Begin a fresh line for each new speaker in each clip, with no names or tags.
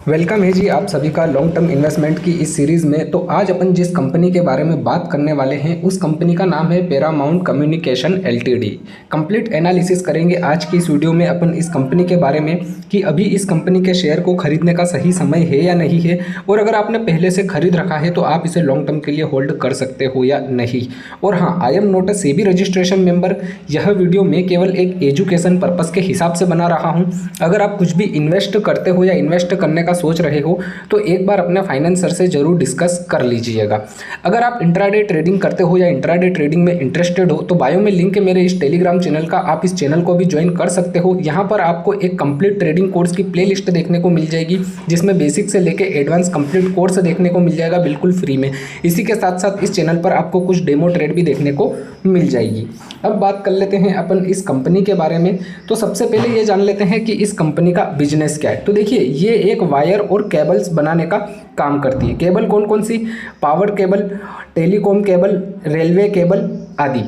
Welcome है जी आप सभी का लॉन्ग टर्म इन्वेस्टमेंट की इस सीरीज़ में। तो आज अपन जिस कंपनी के बारे में बात करने वाले हैं उस कंपनी का नाम है Paramount communication LTD. Complete analysis करेंगे आज की इस वीडियो में अपन इस कंपनी के बारे में कि अभी इस कंपनी के शेयर को खरीदने का सही समय है या नहीं है, और अगर आपने पहले से खरीद रखा है तो आप इसे लॉन्ग टर्म के लिए होल्ड कर सकते हो या नहीं। और हाँ, I am not a SEBI registration member. यह वीडियो मैं केवल एक एजुकेशन पर्पज़ के हिसाब से बना रहा हूँ। अगर आप कुछ भी इन्वेस्ट करते हो या इन्वेस्ट करने का सोच रहे हो तो एक बार अपने फाइनेंसर से जरूर डिस्कस कर लीजिएगा। अगर आप इंट्राडे ट्रेडिंग करते हो या इंट्राडे ट्रेडिंग में इंटरेस्टेड हो तो बायो में लिंक है मेरे इस टेलीग्राम चैनल का, आप इस चैनल को भी ज्वाइन कर सकते हो। यहाँ पर आपको एक कंप्लीट ट्रेडिंग कोर्स की प्लेलिस्ट देखने को मिल जाएगी जिसमें बेसिक से लेके एडवांस कंप्लीट कोर्स देखने को मिल जाएगा बिल्कुल फ्री में। इसी के साथ साथ इस चैनल पर आपको कुछ डेमो ट्रेड भी देखने को मिल जाएगी। अब बात कर लेते हैं अपन इस कंपनी के बारे में। तो सबसे पहले ये जान लेते हैं कि इस कंपनी का बिजनेस क्या है। तो देखिए, ये एक वायर और केबल्स बनाने का काम करती है। केबल कौन कौन सी? Power cable, telecom cable, railway cable आदि।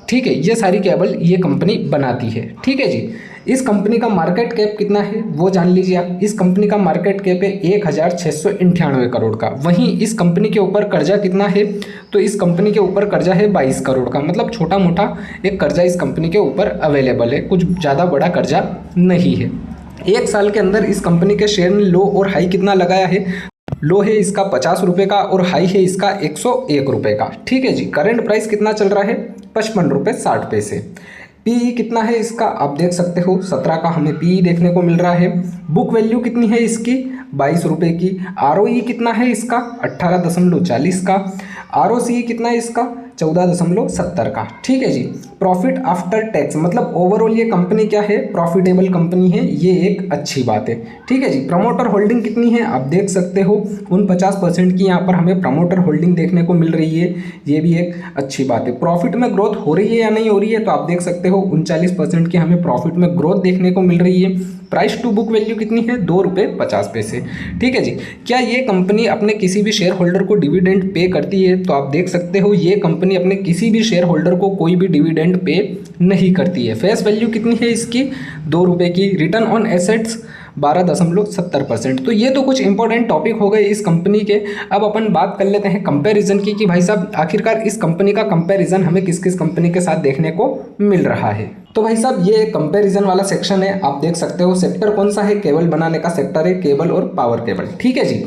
ठीक है, ये सारी केबल ये कंपनी बनाती है। ठीक है जी। इस कंपनी का मार्केट कैप कितना है वो जान लीजिए आप। इस कंपनी का मार्केट कैप है 1698 करोड़ का। वहीं इस कंपनी के ऊपर कर्जा कितना है? तो इस कंपनी के ऊपर कर्जा है 22 करोड़ का। मतलब छोटा मोटा एक कर्जा इस कंपनी के ऊपर अवेलेबल है, कुछ ज़्यादा बड़ा कर्जा नहीं है। एक साल के अंदर इस कंपनी के शेयर ने लो और हाई कितना लगाया है? लो है इसका 50 रुपये का और हाई है इसका 101 रुपये का। ठीक है जी। करंट प्राइस कितना चल रहा है? 55 रुपये 60 पैसे। पीई कितना है इसका आप देख सकते हो, 17 का हमें पीई देखने को मिल रहा है। बुक वैल्यू कितनी है इसकी? 22 रुपये की। आरओई कितना है इसका? 18.40 का। आरओसी कितना है इसका? 14.70 का। ठीक है जी। प्रॉफिट आफ्टर टैक्स, मतलब ओवरऑल ये कंपनी क्या है? प्रॉफिटेबल कंपनी है, ये एक अच्छी बात है। ठीक है जी। प्रमोटर होल्डिंग कितनी है आप देख सकते हो, 49% की यहाँ पर हमें प्रमोटर होल्डिंग देखने को मिल रही है, ये भी एक अच्छी बात है। प्रॉफिट में ग्रोथ हो रही है या नहीं हो रही है तो आप देख सकते हो 39% की हमें प्रॉफिट में ग्रोथ देखने को मिल रही है। प्राइस टू बुक वैल्यू कितनी है? 2 रुपये 50 पैसे। ठीक है जी। क्या ये कंपनी अपने किसी भी शेयर होल्डर को डिविडेंड पे करती है? तो आप देख सकते हो ये कंपनी अपने किसी भी शेयर होल्डर को कोई भी डिविडेंड पे नहीं करती है। फेस वैल्यू कितनी है इसकी? 2 रुपये की। Return on assets 12.70%। तो ये तो कुछ इंपॉर्टेंट टॉपिक हो गए इस कंपनी के। अब अपन बात कर लेते हैं कंपैरिजन की कि भाई साहब आखिरकार इस कंपनी का कंपैरिजन हमें किस किस कंपनी के साथ देखने को मिल रहा है। तो भाई साहब ये कंपैरिजन वाला सेक्शन है, आप देख सकते हो। सेक्टर कौन सा है? केबल बनाने का सेक्टर है, केबल और पावर केबल। ठीक है जी।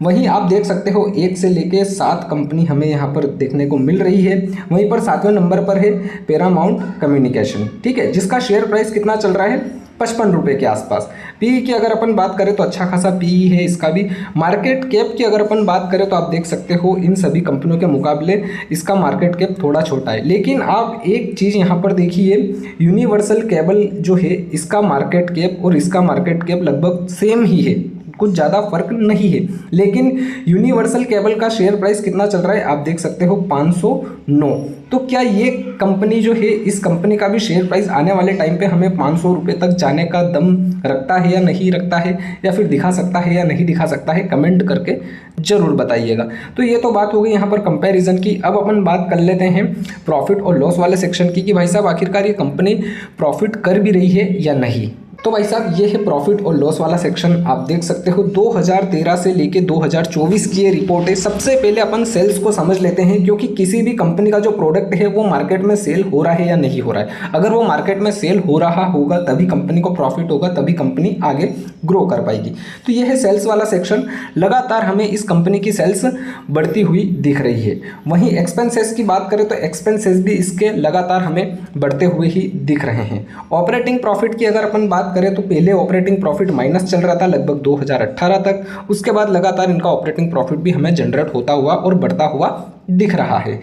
वहीं आप देख सकते हो 1 से लेके 7 कंपनी हमें यहाँ पर देखने को मिल रही है। वहीं पर 7वें नंबर पर है पैरामाउंट कम्युनिकेशन। ठीक है, जिसका शेयर प्राइस कितना चल रहा है? 55 रुपये के आसपास। पीई की अगर अपन बात करें तो अच्छा खासा पीई है इसका भी। मार्केट कैप की अगर अपन बात करें तो आप देख सकते हो इन सभी कंपनियों के मुकाबले इसका मार्केट कैप थोड़ा छोटा है। लेकिन आप एक चीज़ यहाँ पर देखिए, यूनिवर्सल केबल जो है इसका मार्केट कैप और इसका मार्केट कैप लगभग सेम ही है, कुछ ज़्यादा फर्क नहीं है। लेकिन यूनिवर्सल केबल का शेयर प्राइस कितना चल रहा है आप देख सकते हो? 509। तो क्या ये कंपनी जो है, इस कंपनी का भी शेयर प्राइस आने वाले टाइम पे हमें 500 रुपये तक जाने का दम रखता है या नहीं रखता है, या फिर दिखा सकता है या नहीं दिखा सकता है? कमेंट करके जरूर बताइएगा। तो ये तो बात हो गई यहाँ पर कंपैरिजन की। अब अपन बात कर लेते हैं प्रॉफिट और लॉस वाले सेक्शन की कि भाई साहब आखिरकार ये कंपनी प्रॉफिट कर भी रही है या नहीं। तो भाई साहब ये है प्रॉफिट और लॉस वाला सेक्शन, आप देख सकते हो 2013 से लेके 2024 की ये रिपोर्ट है। सबसे पहले अपन सेल्स को समझ लेते हैं, क्योंकि किसी भी कंपनी का जो प्रोडक्ट है वो मार्केट में सेल हो रहा है या नहीं हो रहा है। अगर वो मार्केट में सेल हो रहा होगा तभी कंपनी को प्रॉफिट होगा, तभी कंपनी आगे ग्रो कर पाएगी। तो ये है सेल्स वाला सेक्शन। लगातार हमें इस कंपनी की सेल्स बढ़ती हुई दिख रही है। वहीं एक्सपेंसेस की बात करें तो एक्सपेंसेस भी इसके लगातार हमें बढ़ते हुए ही दिख रहे हैं। ऑपरेटिंग प्रॉफिट की अगर अपन बात करें तो पहले ऑपरेटिंग प्रॉफिट माइनस चल रहा था लगभग 2018 तक। उसके बाद लगातार इनका ऑपरेटिंग प्रॉफिट भी हमें जनरेट होता हुआ और बढ़ता हुआ दिख रहा है।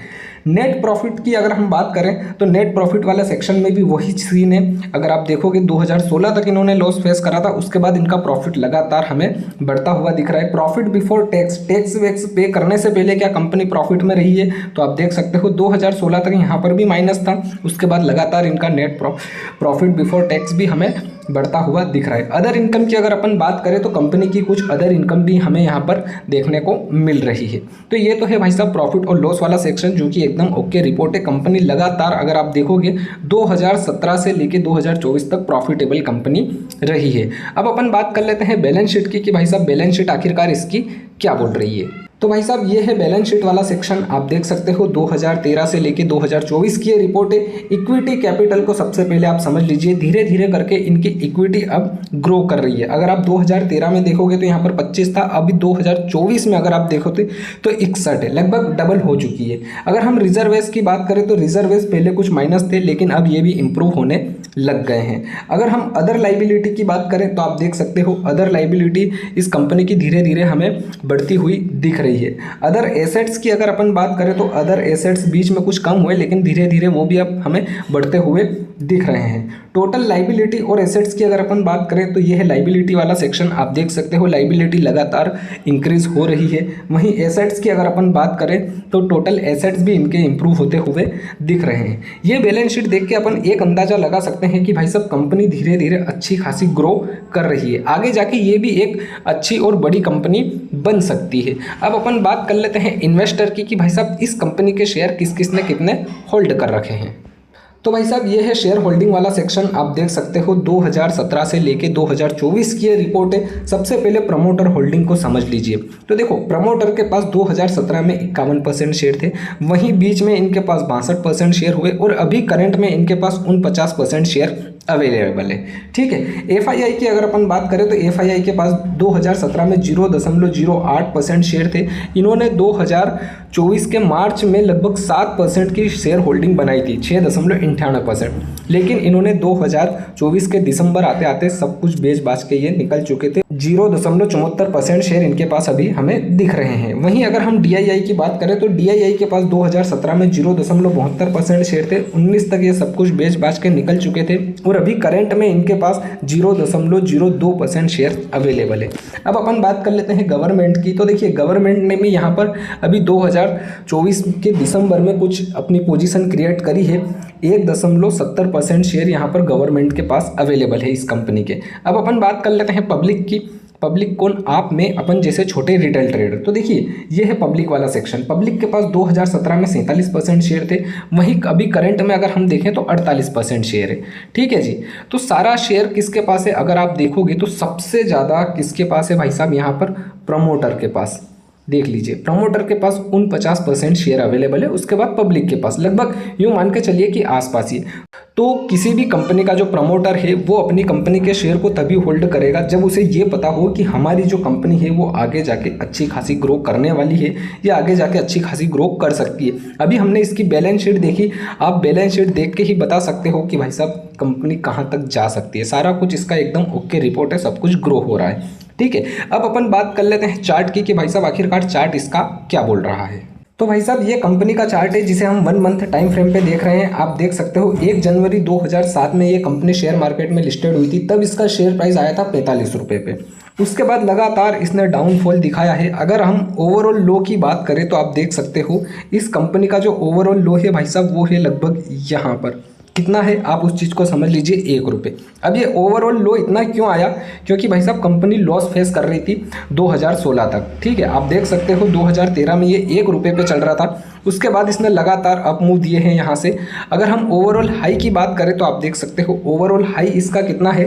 नेट प्रॉफिट की अगर हम बात करें तो नेट प्रॉफिट वाले सेक्शन में भी वही सीन है। अगर आप देखोगे 2016 तक इन्होंने लॉस फेस करा था, उसके बाद इनका प्रॉफिट लगातार हमें बढ़ता हुआ दिख रहा है। Profit before tax, tax wax पे करने से पहले क्या कंपनी प्रॉफिट में रही है? तो आप देख सकते हो 2016 तक यहाँ पर भी माइनस था, उसके बाद लगातार इनका नेट प्रॉफिट बिफोर टैक्स भी हमें बढ़ता हुआ दिख रहा है। अदर इनकम की अगर अपन बात करें तो कंपनी की कुछ अदर इनकम भी हमें यहाँ पर देखने को मिल रही है। तो ये तो है भाई साहब प्रॉफिट और लॉस वाला सेक्शन, जो कि एकदम ओके रिपोर्ट है। कंपनी लगातार अगर आप देखोगे 2017 से लेके 2024 तक प्रॉफिटेबल कंपनी रही है। अब अपन बात कर लेते हैं बैलेंस शीट की कि भाई साहब बैलेंस शीट आखिरकार इसकी क्या बोल रही है। तो भाई साहब ये है बैलेंस शीट वाला सेक्शन, आप देख सकते हो 2013 से लेके 2024 की ये रिपोर्ट है। इक्विटी कैपिटल को सबसे पहले आप समझ लीजिए, धीरे धीरे करके इनकी इक्विटी अब ग्रो कर रही है। अगर आप 2013 में देखोगे तो यहाँ पर 25 था, अभी 2024 में अगर आप देखोगे तो 61 है, लगभग डबल हो चुकी है। अगर हम रिजर्वेस की बात करें तो रिजर्वेस पहले कुछ माइनस थे, लेकिन अब ये भी इंप्रूव होने लग गए हैं। अगर हम अदर लाइबिलिटी की बात करें तो आप देख सकते हो अदर लाइबिलिटी इस कंपनी की धीरे धीरे हमें बढ़ती हुई दिख रही है। अदर एसेट्स की अगर अपन बात करें तो अदर एसेट्स बीच में कुछ कम हुए, लेकिन धीरे धीरे वो भी अब हमें बढ़ते हुए दिख रहे हैं। टोटल लाइबिलिटी और एसेट्स की अगर अपन बात करें तो ये है लाइबिलिटी वाला सेक्शन, आप देख सकते हो लाइबिलिटी लगातार इंक्रीज हो रही है। वहीं एसेट्स की अगर अपन बात करें तो टोटल एसेट्स भी इनके इंप्रूव होते हुए दिख रहे हैं। ये बैलेंस शीट देख के अपन एक अंदाजा लगा सकते हैं कि भाई साहब कंपनी धीरे धीरे अच्छी खासी ग्रो कर रही है, आगे जाके ये भी एक अच्छी और बड़ी कंपनी बन सकती है। अब अपन बात कर लेते हैं इन्वेस्टर की कि भाई साहब इस कंपनी के शेयर किस किस ने कितने होल्ड कर रखे हैं। तो भाई साहब ये है शेयर होल्डिंग वाला सेक्शन, आप देख सकते हो 2017 से लेके 2024 की ये रिपोर्ट है। सबसे पहले प्रमोटर होल्डिंग को समझ लीजिए। तो देखो प्रमोटर के पास 2017 में 51% शेयर थे, वहीं बीच में इनके पास 62% शेयर हुए और अभी करंट में इनके पास 49% शेयर अवेलेबल है। ठीक है, एफआईआई की अगर अपन बात करें तो एफआईआई के पास 2017 में 0.08% शेयर थे। इन्होंने 2024 के मार्च में लगभग 7% की शेयर होल्डिंग बनाई थी, 6.98%, लेकिन इन्होंने 2024 के दिसंबर आते आते सब कुछ बेच बाच के ये निकल चुके थे। 0.74% शेयर इनके पास अभी हमें दिख रहे हैं। वहीं अगर हम डीआईआई की बात करें तो डीआईआई के पास 2017 में 0.72% शेयर थे, 19 तक ये सब कुछ बेच बाच के निकल चुके थे और अभी करंट में इनके पास 0.02% शेयर अवेलेबल है। अब अपन बात कर लेते हैं गवर्नमेंट की। तो देखिए गवर्नमेंट ने भी यहाँ पर अभी 2024 के दिसंबर में कुछ अपनी पोजीशन क्रिएट करी है। 1.70% शेयर यहाँ पर गवर्नमेंट के पास अवेलेबल है इस कंपनी के। अब अपन बात कर लेते हैं पब्लिक की। पब्लिक कौन, आप में अपन जैसे छोटे रिटेल ट्रेडर। तो देखिए ये है पब्लिक वाला सेक्शन। पब्लिक के पास 2017 में 47% शेयर थे, वहीं अभी करंट में अगर हम देखें तो 48% शेयर है। ठीक है जी, तो सारा शेयर किसके पास है अगर आप देखोगे तो सबसे ज़्यादा किसके पास है भाई साहब, यहाँ पर प्रमोटर के पास। देख लीजिए प्रमोटर के पास 49% शेयर अवेलेबल है, उसके बाद पब्लिक के पास लगभग यूँ मान के चलिए कि आसपास ही। तो किसी भी कंपनी का जो प्रमोटर है वो अपनी कंपनी के शेयर को तभी होल्ड करेगा जब उसे ये पता हो कि हमारी जो कंपनी है वो आगे जाके अच्छी खासी ग्रो करने वाली है या आगे जाके अच्छी खासी ग्रो कर सकती है। अभी हमने इसकी बैलेंस शीट देखी, आप बैलेंस शीट देख के ही बता सकते हो कि भाई साहब कंपनी कहाँ तक जा सकती है। सारा कुछ इसका एकदम ओके रिपोर्ट है, सब कुछ ग्रो हो रहा है। ठीक है, अब अपन बात कर लेते हैं चार्ट की कि भाई साहब आखिरकार चार्ट इसका क्या बोल रहा है। तो भाई साहब ये कंपनी का चार्ट है जिसे हम 1 मंथ टाइम फ्रेम पे देख रहे हैं। आप देख सकते हो 1 जनवरी 2007 में ये कंपनी शेयर मार्केट में लिस्टेड हुई थी, तब इसका शेयर प्राइस आया था 45 रुपये पे। उसके बाद लगातार इसने डाउनफॉल दिखाया है। अगर हम ओवरऑल लो की बात करें तो आप देख सकते हो इस कंपनी का जो ओवरऑल लो है भाई साहब वो है लगभग यहाँ पर, कितना है आप उस चीज़ को समझ लीजिए, 1 रुपये। अब ये ओवरऑल लो इतना क्यों आया, क्योंकि भाई साहब कंपनी लॉस फेस कर रही थी 2016 तक। ठीक है, आप देख सकते हो 2013 में ये 1 रुपये पे चल रहा था, उसके बाद इसने लगातार अप मूव दिए हैं यहाँ से। अगर हम ओवरऑल हाई की बात करें तो आप देख सकते हो ओवरऑल हाई इसका कितना है,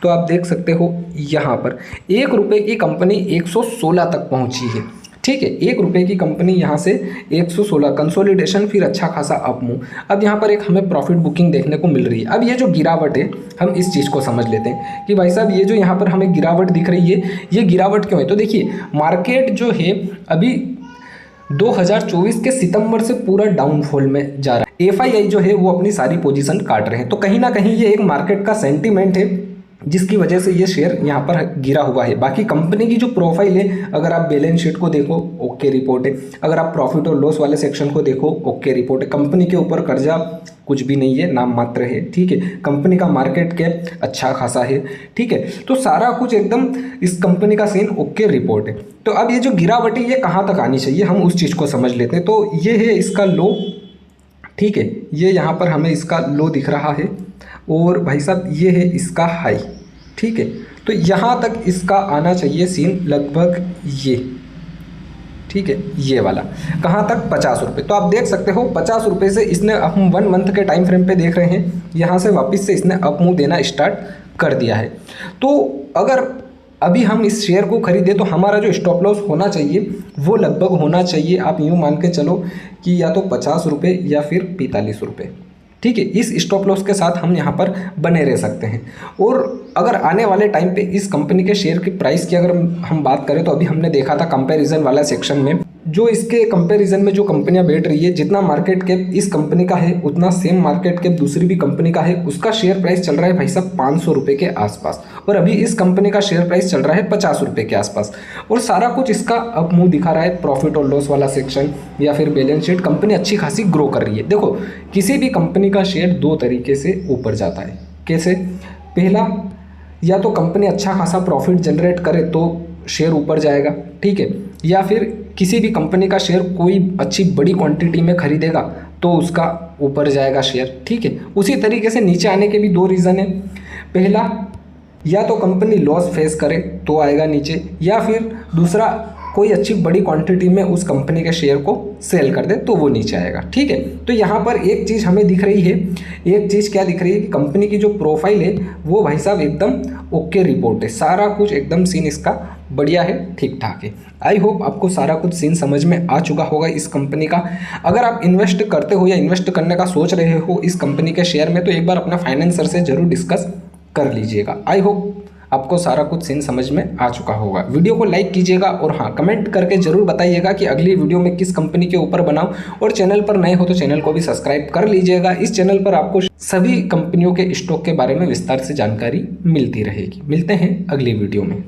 तो आप देख सकते हो यहाँ पर 1 रुपये की कंपनी 116 तक पहुँची है। ठीक है, 1 रुपये की कंपनी यहाँ से 116 कंसोलिडेशन, फिर अच्छा खासा अप मूव। अब यहाँ पर एक हमें प्रॉफिट बुकिंग देखने को मिल रही है। अब ये जो गिरावट है हम इस चीज़ को समझ लेते हैं कि भाई साहब ये जो यहाँ पर हमें गिरावट दिख रही है ये गिरावट क्यों है। तो देखिए मार्केट जो है अभी 2024 के सितंबर से पूरा डाउनफॉल में जा रहा है। एफआईआई जो है वो अपनी सारी पोजीशन काट रहे हैं, तो कहीं ना कहीं ये एक मार्केट का सेंटीमेंट है जिसकी वजह से ये शेयर यहाँ पर गिरा हुआ है। बाकी कंपनी की जो प्रोफाइल है, अगर आप बैलेंस शीट को देखो ओके रिपोर्ट है, अगर आप प्रॉफिट और लॉस वाले सेक्शन को देखो ओके रिपोर्ट है। कंपनी के ऊपर कर्जा कुछ भी नहीं है, नाम मात्र है। ठीक है, कंपनी का मार्केट कैप अच्छा खासा है। ठीक है, तो सारा कुछ एकदम इस कंपनी का सीन ओके रिपोर्ट है। तो अब ये जो गिरावट है ये कहाँ तक आनी चाहिए हम उस चीज़ को समझ लेते हैं। तो ये है इसका लो। ठीक है, ये यहाँ पर हमें इसका लो दिख रहा है और भाई साहब ये है इसका हाई। ठीक है, तो यहाँ तक इसका आना चाहिए सीन लगभग ये, ठीक है, ये वाला कहाँ तक 50 रुपये। तो आप देख सकते हो 50 रुपये से इसने, हम 1 मंथ के टाइम फ्रेम पे देख रहे हैं, यहाँ से वापस से इसने अप मूव देना स्टार्ट कर दिया है। तो अगर अभी हम इस शेयर को खरीदे तो हमारा जो स्टॉप लॉस होना चाहिए वो लगभग होना चाहिए, आप यूँ मान के चलो कि या तो 50 रुपये या फिर 45 रुपये, ठीक है। इस स्टॉप लॉस के साथ हम यहाँ पर बने रह सकते हैं। और अगर आने वाले टाइम पे इस कंपनी के शेयर की प्राइस की अगर हम बात करें तो अभी हमने देखा था कंपैरिजन वाला सेक्शन में, जो इसके कंपैरिजन में जो कंपनियां बैठ रही है, जितना मार्केट कैप इस कंपनी का है उतना सेम मार्केट कैप दूसरी भी कंपनी का है, उसका शेयर प्राइस चल रहा है भाई साहब 500 रुपये के आसपास, और अभी इस कंपनी का शेयर प्राइस चल रहा है 50 रुपये के आसपास। और सारा कुछ इसका अप मूव दिखा रहा है, प्रॉफिट और लॉस वाला सेक्शन या फिर बैलेंस शीट, कंपनी अच्छी खासी ग्रो कर रही है। देखो किसी भी कंपनी का शेयर 2 तरीके से ऊपर जाता है। कैसे? पहला, या तो कंपनी अच्छा खासा प्रॉफिट जनरेट करे तो शेयर ऊपर जाएगा, ठीक है, या फिर किसी भी कंपनी का शेयर कोई अच्छी बड़ी क्वांटिटी में खरीदेगा तो उसका ऊपर जाएगा शेयर, ठीक है। उसी तरीके से नीचे आने के भी 2 रीज़न है। पहला, या तो कंपनी लॉस फेस करे तो आएगा नीचे, या फिर दूसरा कोई अच्छी बड़ी क्वांटिटी में उस कंपनी के शेयर को सेल कर दे तो वो नीचे आएगा, ठीक है। तो यहाँ पर एक चीज़ हमें दिख रही है, एक चीज़ क्या दिख रही है कि कंपनी की जो प्रोफाइल है वो भाई साहब एकदम ओके रिपोर्ट है, सारा कुछ एकदम सीन इसका बढ़िया है, ठीक ठाक है। आई होप आपको सारा कुछ सीन समझ में आ चुका होगा इस कंपनी का। अगर आप इन्वेस्ट करते हो या इन्वेस्ट करने का सोच रहे हो इस कंपनी के शेयर में तो एक बार अपना फाइनेंसर से ज़रूर डिस्कस कर लीजिएगा। आई होप आपको सारा कुछ सीन समझ में आ चुका होगा। वीडियो को लाइक कीजिएगा और हाँ, कमेंट करके ज़रूर बताइएगा कि अगली वीडियो में किस कंपनी के ऊपर बनाऊं, और चैनल पर नए हो तो चैनल को भी सब्सक्राइब कर लीजिएगा। इस चैनल पर आपको सभी कंपनियों के स्टॉक के बारे में विस्तार से जानकारी मिलती रहेगी। मिलते हैं अगली वीडियो में।